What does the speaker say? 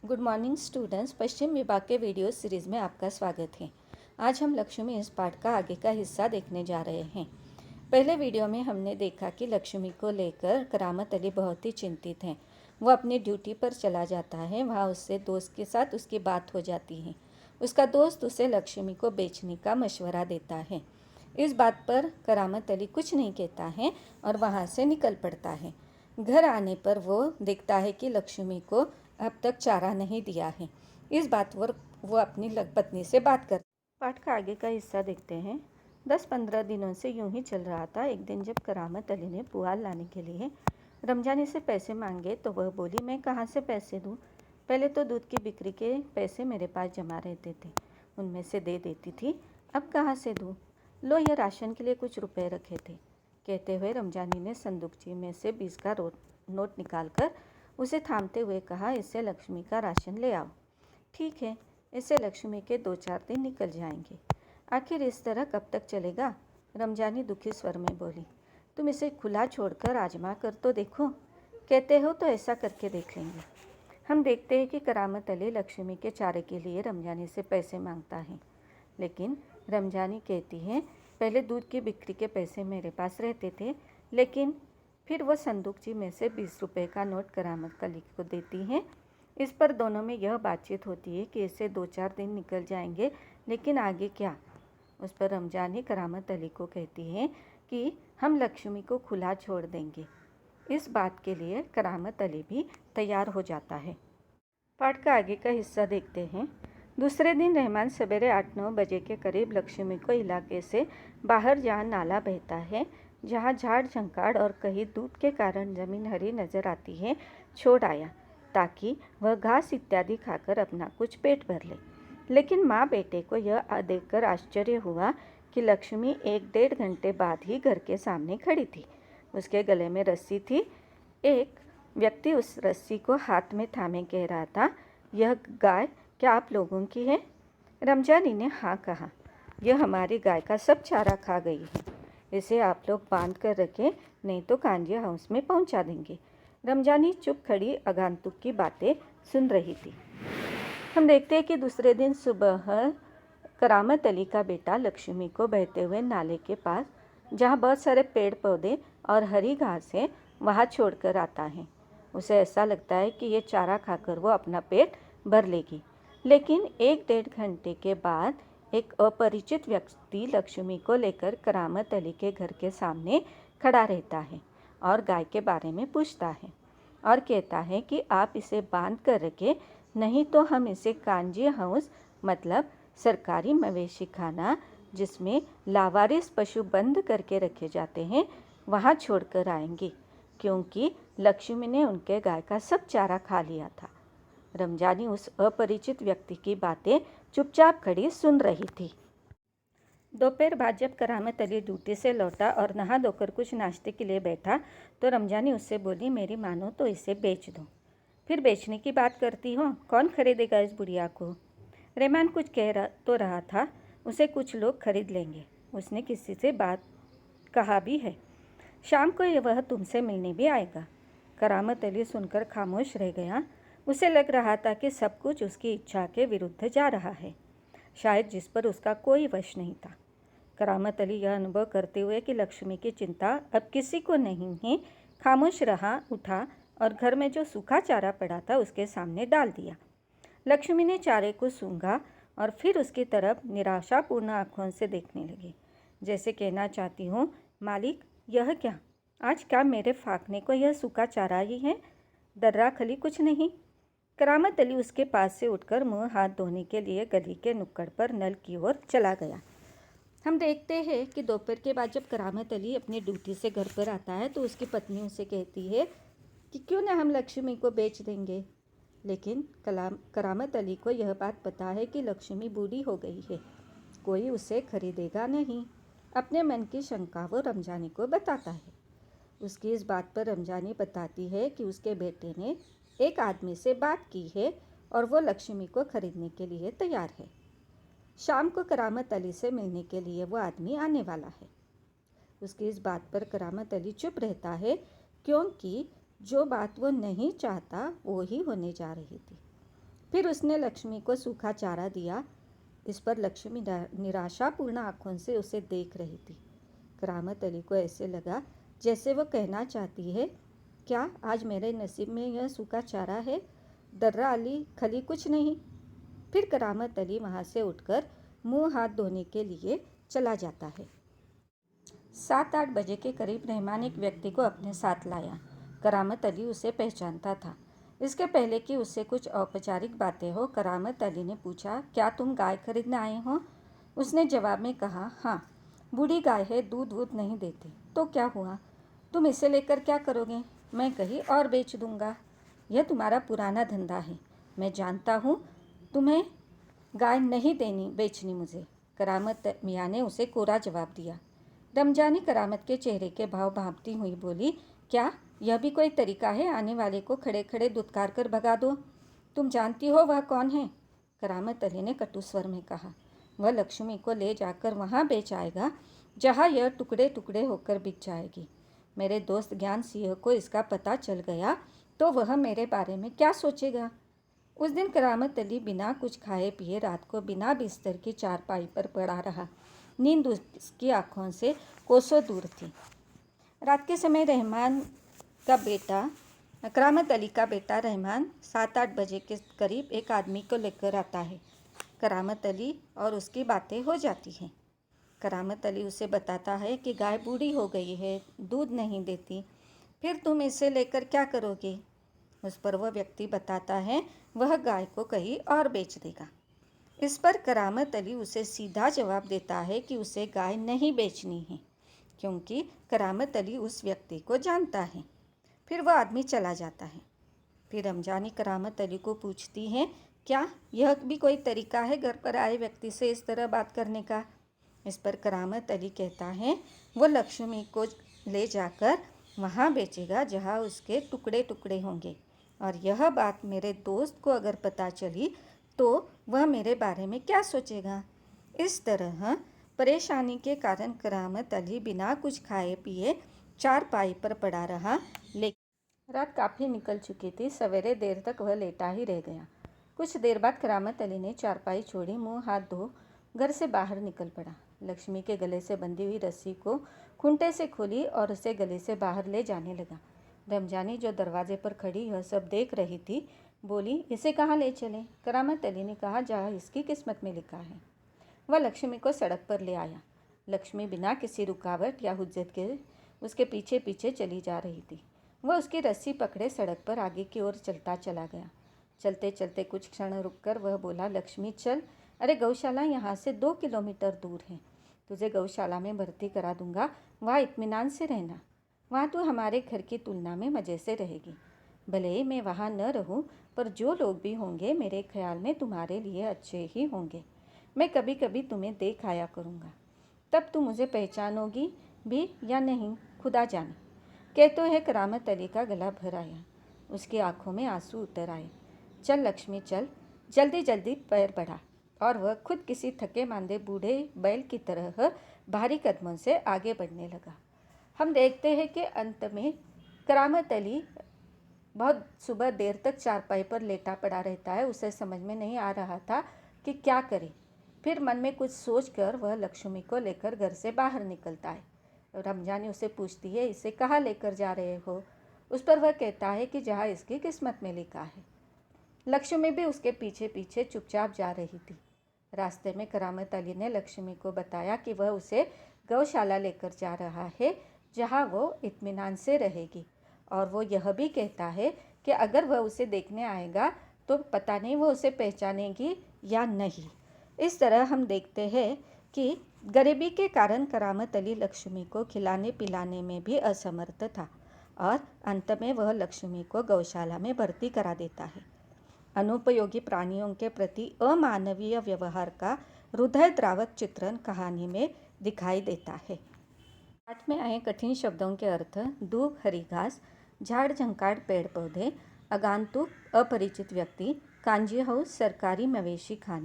Good morning students. पश्चिम विभाग के video series में आपका स्वागत है। आज हम लक्ष्मी इस पाठ का आगे का हिस्सा देखने जा रहे हैं। पहले वीडियो में हमने देखा कि लक्ष्मी को लेकर करामत अली बहुत ही चिंतित हैं। वो अपनी ड्यूटी पर चला जाता है। वहाँ उससे दोस्त के साथ उसकी बात हो जाती है। उसका दोस्त उसे लक्ष्मी को बेचने का मशवरा देता है। इस बात पर करामत अली कुछ नहीं कहता है और वहाँ से निकल पड़ता है। घर आने पर वो देखता है कि लक्ष्मी को अब तक चारा नहीं दिया है। इस बात पर वो अपनी पत्नी से बात कर। पाठ का आगे का हिस्सा देखते हैं। 10-15 दिनों से यूं ही चल रहा था। एक दिन जब करामत अली ने पुआल लाने के लिए रमजानी से पैसे मांगे तो वह बोली, मैं कहाँ से पैसे दूँ? पहले तो दूध की बिक्री के पैसे मेरे पास जमा रहते थे, उनमें से दे देती थी, अब कहाँ से दूँ? लो, ये राशन के लिए कुछ रुपए रखे थे। कहते हुए रमजानी ने संदूकची में से 20 का नोट निकालकर उसे थामते हुए कहा, इससे लक्ष्मी का राशन ले आओ। ठीक है, इससे लक्ष्मी के 2-4 दिन निकल जाएंगे। आखिर इस तरह कब तक चलेगा? रमजानी दुखी स्वर में बोली, तुम इसे खुला छोड़कर आजमा कर तो देखो। कहते हो तो ऐसा करके देख लेंगे। हम देखते हैं कि करामत अली लक्ष्मी के चारे के लिए रमजानी से पैसे मांगता है, लेकिन रमजानी कहती है, पहले दूध की बिक्री के पैसे मेरे पास रहते थे, लेकिन फिर वो संदूकची में से 20 रुपये का नोट करामत अली को देती है। इस पर दोनों में यह बातचीत होती है कि इससे 2-4 दिन निकल जाएंगे, लेकिन आगे क्या? उस पर रमजानी करामत अली को कहती है कि हम लक्ष्मी को खुला छोड़ देंगे। इस बात के लिए करामत अली भी तैयार हो जाता है। पाठ का आगे का हिस्सा देखते हैं। दूसरे दिन रहमान सवेरे 8-9 बजे के करीब लक्ष्मी को इलाके से बाहर, जहाँ नाला बहता है, जहाँ झाड़ झंकाड़ और कहीं धूप के कारण ज़मीन हरी नज़र आती है, छोड़ आया ताकि वह घास इत्यादि खाकर अपना कुछ पेट भर ले। लेकिन माँ बेटे को यह देखकर आश्चर्य हुआ कि लक्ष्मी 1-1.5 घंटे बाद ही घर के सामने खड़ी थी। उसके गले में रस्सी थी। एक व्यक्ति उस रस्सी को हाथ में थामे कह रहा था, यह गाय क्या आप लोगों की है? रमजानी ने हाँ कहा, यह हमारी गाय का सब चारा खा गई है। इसे आप लोग बांध कर रखें, नहीं तो कांजिया हाउस में पहुंचा देंगे। रमजानी चुप खड़ी आगंतुक की बातें सुन रही थी। हम देखते हैं कि दूसरे दिन सुबह करामत अली का बेटा लक्ष्मी को बहते हुए नाले के पास, जहाँ बहुत सारे पेड़ पौधे और हरी घास है, वहाँ छोड़कर आता है। उसे ऐसा लगता है कि ये चारा खाकर वो अपना पेट भर लेगी। लेकिन 1-1.5 घंटे के बाद एक अपरिचित व्यक्ति लक्ष्मी को लेकर करामत अली के घर के सामने खड़ा रहता है और गाय के बारे में पूछता है और कहता है कि आप इसे बांध कर रखें, नहीं तो हम इसे कांजी हाउस, मतलब सरकारी मवेशी खाना जिसमें लावारिस पशु बंद करके रखे जाते हैं, वहाँ छोड़कर आएंगे, क्योंकि लक्ष्मी ने उनके गाय का सब चारा खा लिया था। रमजानी उस अपरिचित व्यक्ति की बातें चुपचाप खड़ी सुन रही थी। दोपहर बाद जब करामत अली ड्यूटी से लौटा और नहा धोकर कुछ नाश्ते के लिए बैठा तो रमजानी उससे बोली, मेरी मानो तो इसे बेच दो। फिर बेचने की बात करती हो? कौन खरीदेगा इस बुढ़िया को? रहमान कुछ तो रहा था, उसे कुछ लोग खरीद लेंगे। उसने किसी से बात कहा भी है, शाम को वह तुमसे मिलने भी आएगा। करामत अली सुनकर खामोश रह गया। उसे लग रहा था कि सब कुछ उसकी इच्छा के विरुद्ध जा रहा है, शायद जिस पर उसका कोई वश नहीं था। करामत अली यह अनुभव करते हुए कि लक्ष्मी की चिंता अब किसी को नहीं है, खामोश रहा, उठा और घर में जो सूखा चारा पड़ा था उसके सामने डाल दिया। लक्ष्मी ने चारे को सूंघा और फिर उसकी तरफ निराशापूर्ण आंखों से देखने लगी, जैसे कहना चाहती हूँ, मालिक यह क्या, आज क्या मेरे फाकने को यह सूखा चारा ही है, दर्रा खली कुछ नहीं। करामत अली उसके पास से उठकर मुंह हाथ धोने के लिए गली के नुक्कड़ पर नल की ओर चला गया। हम देखते हैं कि दोपहर के बाद जब करामत अली अपनी ड्यूटी से घर पर आता है तो उसकी पत्नी उसे कहती है कि क्यों ना हम लक्ष्मी को बेच देंगे। लेकिन करामत अली को यह बात पता है कि लक्ष्मी बूढ़ी हो गई है, कोई उसे खरीदेगा नहीं। अपने मन की शंका वो रमजानी को बताता है। उसकी इस बात पर रमजानी बताती है कि उसके बेटे ने एक आदमी से बात की है और वो लक्ष्मी को खरीदने के लिए तैयार है। शाम को करामत अली से मिलने के लिए वो आदमी आने वाला है। उसकी इस बात पर करामत अली चुप रहता है, क्योंकि जो बात वो नहीं चाहता वो ही होने जा रही थी। फिर उसने लक्ष्मी को सूखा चारा दिया। इस पर लक्ष्मी निराशापूर्ण आंखों से उसे देख रही थी। करामत अली को ऐसे लगा जैसे वो कहना चाहती है, क्या आज मेरे नसीब में यह सूखा चारा है? दर्रा अली खली कुछ नहीं। फिर करामत अली वहाँ से उठकर मुंह हाथ धोने के लिए चला जाता है। 7-8 बजे के करीब रहमान एक व्यक्ति को अपने साथ लाया। करामत अली उसे पहचानता था। इसके पहले कि उससे कुछ औपचारिक बातें हो, करामत अली ने पूछा, क्या तुम गाय खरीदने आए हो? उसने जवाब में कहा, हाँ, बूढ़ी गाय है, दूध वूध नहीं देती। तो क्या हुआ? तुम इसे लेकर क्या करोगे? मैं कहीं और बेच दूंगा। यह तुम्हारा पुराना धंधा है। मैं जानता हूँ तुम्हें गाय नहीं देनी बेचनी मुझे। करामत मियाँ ने उसे कोरा जवाब दिया। रमजानी करामत के चेहरे के भाव भांपती हुई बोली, क्या यह भी कोई तरीका है? आने वाले को खड़े खड़े दुत्कार कर भगा दो। तुम जानती हो वह कौन है? करामत अली ने कटु स्वर में कहा। वह लक्ष्मी को ले जाकर वहाँ बेच आएगा जहाँ यह टुकड़े टुकड़े होकर बिक जाएगी। मेरे दोस्त ज्ञान सिंह को इसका पता चल गया तो वह मेरे बारे में क्या सोचेगा? उस दिन करामत अली बिना कुछ खाए पिए रात को बिना बिस्तर की चारपाई पर पड़ा रहा। नींद उसकी आँखों से कोसों दूर थी। रात के समय करामत अली का बेटा रहमान 7-8 बजे के करीब एक आदमी को लेकर आता है। करामत अली और उसकी बातें हो जाती हैं। करामत अली उसे बताता है कि गाय बूढ़ी हो गई है, दूध नहीं देती। फिर तुम इसे लेकर क्या करोगे? उस पर वह व्यक्ति बताता है वह गाय को कहीं और बेच देगा। इस पर करामत अली उसे सीधा जवाब देता है कि उसे गाय नहीं बेचनी है, क्योंकि करामत अली उस व्यक्ति को जानता है। फिर वह आदमी चला जाता है। फिर रमजानी करामत अली को पूछती है, क्या यह भी कोई तरीका है घर पर आए व्यक्ति से इस तरह बात करने का? इस पर करामत अली कहता है वो लक्ष्मी को ले जाकर वहाँ बेचेगा जहाँ उसके टुकड़े टुकड़े होंगे, और यह बात मेरे दोस्त को अगर पता चली तो वह मेरे बारे में क्या सोचेगा? इस तरह परेशानी के कारण करामत अली बिना कुछ खाए पिए चारपाई पर पड़ा रहा। लेकिन रात काफ़ी निकल चुकी थी। सवेरे देर तक वह लेटा ही रह गया। कुछ देर बाद करामत अली ने चारपाई छोड़ी, मुंह हाथ धो घर से बाहर निकल पड़ा। लक्ष्मी के गले से बंधी हुई रस्सी को खूंटे से खोली और उसे गले से बाहर ले जाने लगा। रमजानी जो दरवाजे पर खड़ी यह सब देख रही थी, बोली, इसे कहाँ ले चलें? करामत अली ने कहा, जहाँ इसकी किस्मत में लिखा है। वह लक्ष्मी को सड़क पर ले आया। लक्ष्मी बिना किसी रुकावट या हुज्जत के उसके पीछे पीछे चली जा रही थी। वह उसकी रस्सी पकड़े सड़क पर आगे की ओर चलता चला गया। चलते चलते कुछ क्षण रुककर वह बोला, लक्ष्मी चल, अरे गौशाला यहाँ से 2 किलोमीटर दूर है। तुझे गौशाला में भर्ती करा दूंगा, वहाँ इत्मीनान से रहना। वहाँ तू हमारे घर की तुलना में मज़े से रहेगी। भले ही मैं वहाँ न रहूँ, पर जो लोग भी होंगे मेरे ख्याल में तुम्हारे लिए अच्छे ही होंगे। मैं कभी कभी तुम्हें देख आया करूँगा, तब तुम मुझे पहचानोगी भी या नहीं, खुदा जाने। कहते है करामत अली का गला भर आया, उसकी आंखों में आंसू उतर आए। चल लक्ष्मी चल, जल्दी जल्दी पैर बढ़ा। और वह खुद किसी थके मांदे बूढ़े बैल की तरह भारी कदमों से आगे बढ़ने लगा। हम देखते हैं कि अंत में करामत अली बहुत सुबह देर तक चारपाई पर लेटा पड़ा रहता है। उसे समझ में नहीं आ रहा था कि क्या करे। फिर मन में कुछ सोचकर वह लक्ष्मी को लेकर घर से बाहर निकलता है। रमजानी उसे पूछती है, इसे कहाँ लेकर जा रहे हो? उस पर वह कहता है कि जहाँ इसकी किस्मत में लिखा है। लक्ष्मी भी उसके पीछे पीछे चुपचाप जा रही थी। रास्ते में करामत अली ने लक्ष्मी को बताया कि वह उसे गौशाला लेकर जा रहा है जहाँ वो इत्मीनान से रहेगी, और वो यह भी कहता है कि अगर वह उसे देखने आएगा तो पता नहीं वो उसे पहचानेगी या नहीं। इस तरह हम देखते हैं कि गरीबी के कारण करामत अली लक्ष्मी को खिलाने पिलाने में भी असमर्थ था, और अंत में वह लक्ष्मी को गौशाला में भर्ती करा देता है। अनुपयोगी प्राणियों के प्रति अमानवीय व्यवहार का हृदयद्रावक चित्रण कहानी में दिखाई देता है। पाठ में आए कठिन शब्दों के अर्थ: दूब, हरी घास, झाड़ झंकाड़ पेड़ पौधे, आगंतुक अपरिचित व्यक्ति, कांजी हाउस सरकारी मवेशी खाना।